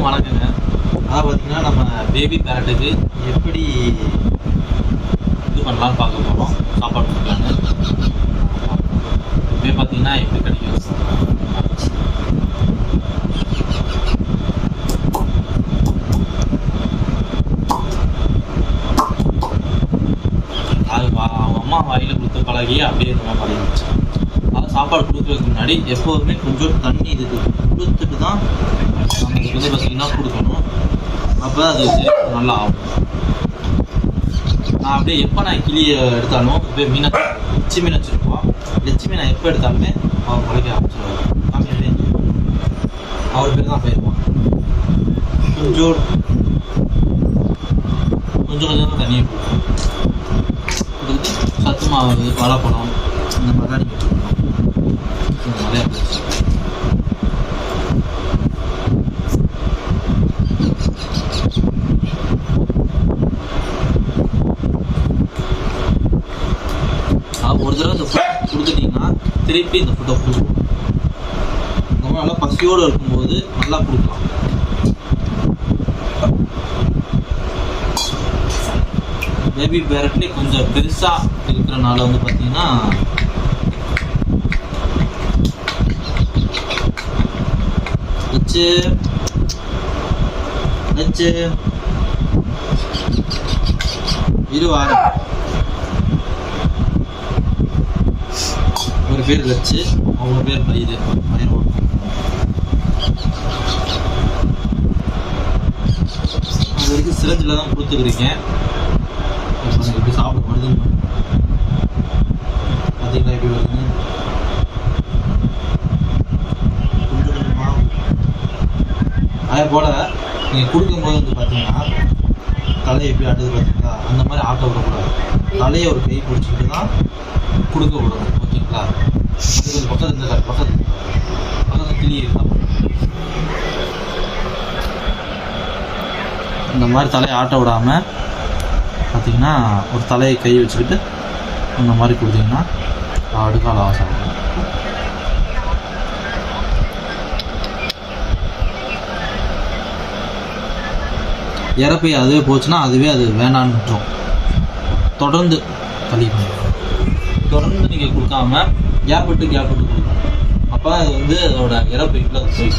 எல்லாருக்கும் வணக்கங்க. அதான் பார்த்தீங்கன்னா நம்ம பேபி பேரட்டுக்கு எப்படி இது பண்ணலாம்னு பார்க்க போகிறோம். சாப்பாடு கொடுக்கலான்னு இப்போ பார்த்தீங்கன்னா எப்படி கிடைக்கும். அது அவங்க அம்மா வாயில் கொடுத்த பழகி அப்படியே நம்ம பழகிடுச்சு. அதாவது சாப்பாடு கொடுக்குறதுக்கு முன்னாடி எப்போதுமே கொஞ்சம் தண்ணி இதுக்கு கொடுத்துட்டு தான் நம்ம இதுக்கு வந்து பார்த்தீங்கன்னா கொடுக்கணும். அப்போ அது நல்லா ஆகும். நான் அப்படியே எப்போ நான் கிளியை எடுத்தாலும் இப்போ மீனை லட்சுமி மீன் வச்சுருப்போம். லட்சுமி நான் எப்போ எடுத்தாலுமே அவர் முளைக்க ஆரம்பிச்சிருவார். அவர் பேர் தான் போயிருப்பான். கொஞ்சம் கொஞ்சம் தான் தண்ணியை கொடுத்துட்டு சத்து மாவு வாழைப்பழம் இந்த மாதிரி தான் நீங்கள் கொடுக்கணும். நிறையா பேர் ஒரு தடவை இந்த ஃபுட் கொடுத்துட்டிங்கன்னா திருப்பி இந்த ஃபுட்டை கொடுக்கணும். நம்ம நல்லா பசியோடு இருக்கும்போது நல்லா கொடுக்கலாம். பேபி பேரட்லேயே கொஞ்சம் பெருசாக இருக்கிறனால வந்து பார்த்தீங்கன்னா வச்சு வச்சு இருவாரம் ஒரு பேர் வச்சு அவங்க பேர் பயிர் பயிர் அது வரைக்கும் சிரஞ்சில் தான் கொடுத்துக்கிறீங்க. எப்படி சாப்பிட வருதுன்னு பார்த்தீங்களா எப்படி வருதுன்னு. கொஞ்சம் கொஞ்சமாக அதே போல் நீங்கள் கொடுக்கும்போது வந்து பார்த்தீங்கன்னா தலையை எப்படி ஆட்டுது பார்த்தீங்களா, அந்த மாதிரி ஆட்ட விடக்கூடாது. தலையை ஒரு கை பிடிச்சிக்கிட்டு தான் கொடுக்க விடணும். ஓகேங்களா? அது பக்கத்தில் இருந்த பக்கத்தில் கிளி இருந்தால் இந்த மாதிரி தலையை ஆட்ட விடாமல் பார்த்தீங்கன்னா ஒரு தலையை கை வச்சுக்கிட்டு இந்த மாதிரி கொடுத்தீங்கன்னா அடுக்கால ஆசை. இறப்பை அதுவே போச்சுன்னா அதுவே அது வேணான்னு விட்டுரும். தொடர்ந்து கழிக்கணும். தொடர்ந்து நீங்கள் கொடுக்காம கேப் விட்டு கொடுக்கணும். அப்போ அது வந்து அதோட இறப்பைக்குள்ள போய்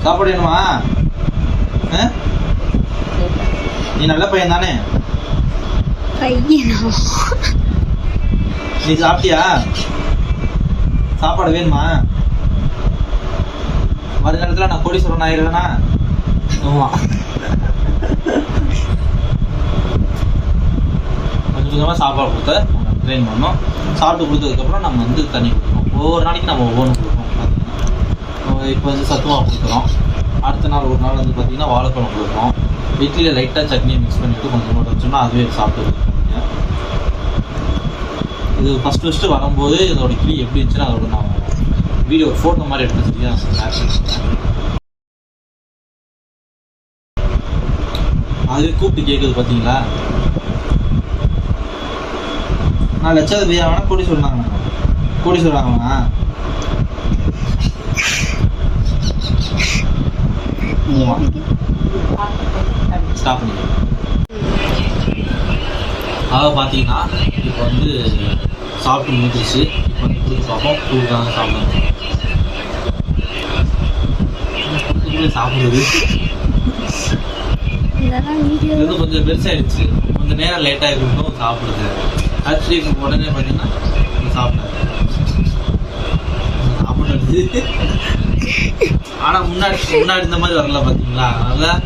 சாப்பாடு வேணுமா? நீ நல்ல பையன் தானே? நீ சாப்பிட்டியா? சாப்பாடு வேணுமா? வருங்காலத்தில் நான் கோடீஸ்வரன் ஆயிடுவேனா? ஆமாம். கொஞ்சம் கொஞ்சமாக சாப்பாடு கொடுத்த ட்ரெயின் பண்ணோம். சாப்பிட்டு கொடுத்ததுக்கப்புறம் நம்ம வந்து தண்ணி கொடுக்கணும். ஒவ்வொரு நாளைக்கு நம்ம ஒவ்வொன்று கொடுப்போம். பார்த்தீங்கன்னா இப்போ வந்து சத்துமாவு கொடுக்குறோம். அடுத்த நாள் ஒரு நாள் வந்து பார்த்திங்கன்னா வாழைப்பழம் கொடுக்குறோம். இட்லியில் லைட்டாக சட்னியை மிக்ஸ் பண்ணிவிட்டு கொஞ்சம் கூட வச்சோம்னா அதுவே சாப்பிட்டு. இது ஃபஸ்ட்டு வரும்போது இதோட கிளி எப்படி இருந்துச்சுன்னா அதோட நான் வீடியோ ஃபோட்டோ மாதிரி எடுத்து சரியா அதுவே கூப்பிட்டு கேட்குது பார்த்தீங்களா. நான் லட்சாவது பையா வேணா கூடி சொல்கிறாங்கண்ணா ஸ்டாப் பண்ணி. அதாவது பார்த்தீங்கன்னா இப்போ வந்து சாப்பிட்டு முடிஞ்சிச்சு. இப்போ வந்து கொடுத்து பார்ப்போம். கொடுக்குறாங்க சாப்பிடுங்க. சாப்பிடுறது இது கொஞ்சம் பெருசாகிடுச்சு. கொஞ்சம் நேரம் லேட்டாக இருக்கட்டும் சாப்பிடுது. ஆக்சுவலி இப்போ உடனே பார்த்தீங்கன்னா சாப்பிடாது. ஆனால் முன்னாடி இந்த மாதிரி வரல பார்த்தீங்களா. அதனால்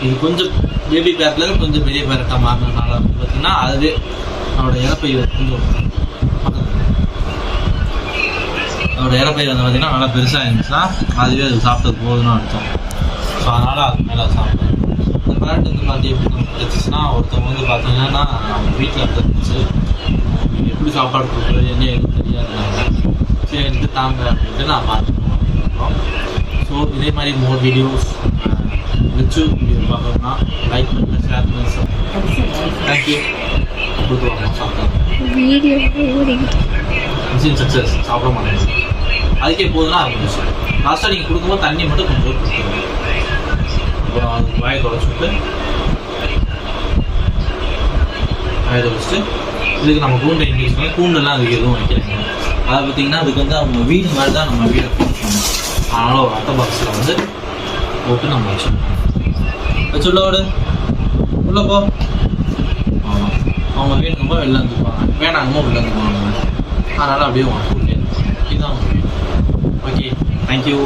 இது கொஞ்சம் பேபி பேரட்லேருந்து கொஞ்சம் பெரிய பேரட்டாக மாறினதுனால வந்து பார்த்தீங்கன்னா அதுவே அவனோட இறப்பை கொஞ்சம் அதோட இறப்பை வந்து பார்த்தீங்கன்னா நல்லா பெருசாக இருந்துச்சுன்னா அதுவே அது சாப்பிட்டது போதுன்னு அர்த்தம். ஸோ அதனால் அது மேலே சாப்பிட்டோம். இந்த பேரட் வந்து பார்த்து எப்படி நமக்கு கிடச்சிச்சுன்னா ஒருத்தவங்க வந்து பார்த்தீங்கன்னா அவங்க வீட்டில் இருந்துச்சு. எப்படி சாப்பாடு கொடுக்குறது என்ன எதுவும் தெரியாது. சரி எடுத்து தாங்க அப்படின்ட்டு நான் பார்த்துருக்கோம். ஸோ இதே மாதிரி மோர் வீடியோஸ் வச்சு வீடியோ பார்க்கணும்னா லைக் பண்ணுங்கள், ஷேர் பண்ணுங்கள். தேங்க்யூ. கொடுத்துருவாங்க சாப்பிட்டா மிஷின் சக்ஸஸ். சாப்பிட மாட்டேன் அதுக்கே போதுன்னா அது லாஸ்ட்டாக நீங்கள் கொடுக்கும்போது தண்ணி மட்டும் கொஞ்சம் கொடுத்துருங்க. அப்புறம் அது வாயை தொடச்சிட்டு வாயை தொடச்சிட்டு இதுக்கு நம்ம கூண்டை இன்க்ரீஸ் பண்ணி கூண்டெல்லாம் அதுக்கு எதுவும் வைக்கிறாங்க. அதை பார்த்திங்கன்னா அதுக்கு வந்து அவங்க வீடு மாதிரி தான் நம்ம வீடை கொடுக்கணும். அதனால் ஒரு அட்டை பாக்ஸில் வந்து போட்டு நம்ம வச்சுள்ள விடு உள்ளே போ. ஆமாம், அவங்க வேணுங்கப்போ வெளில வந்துப்பாங்க, வேணாங்கம்மா உள்ளே வந்துப்பாங்க. அதனால் அப்படியே வாங்க. இதுதான் ஓகே. தேங்க்யூ.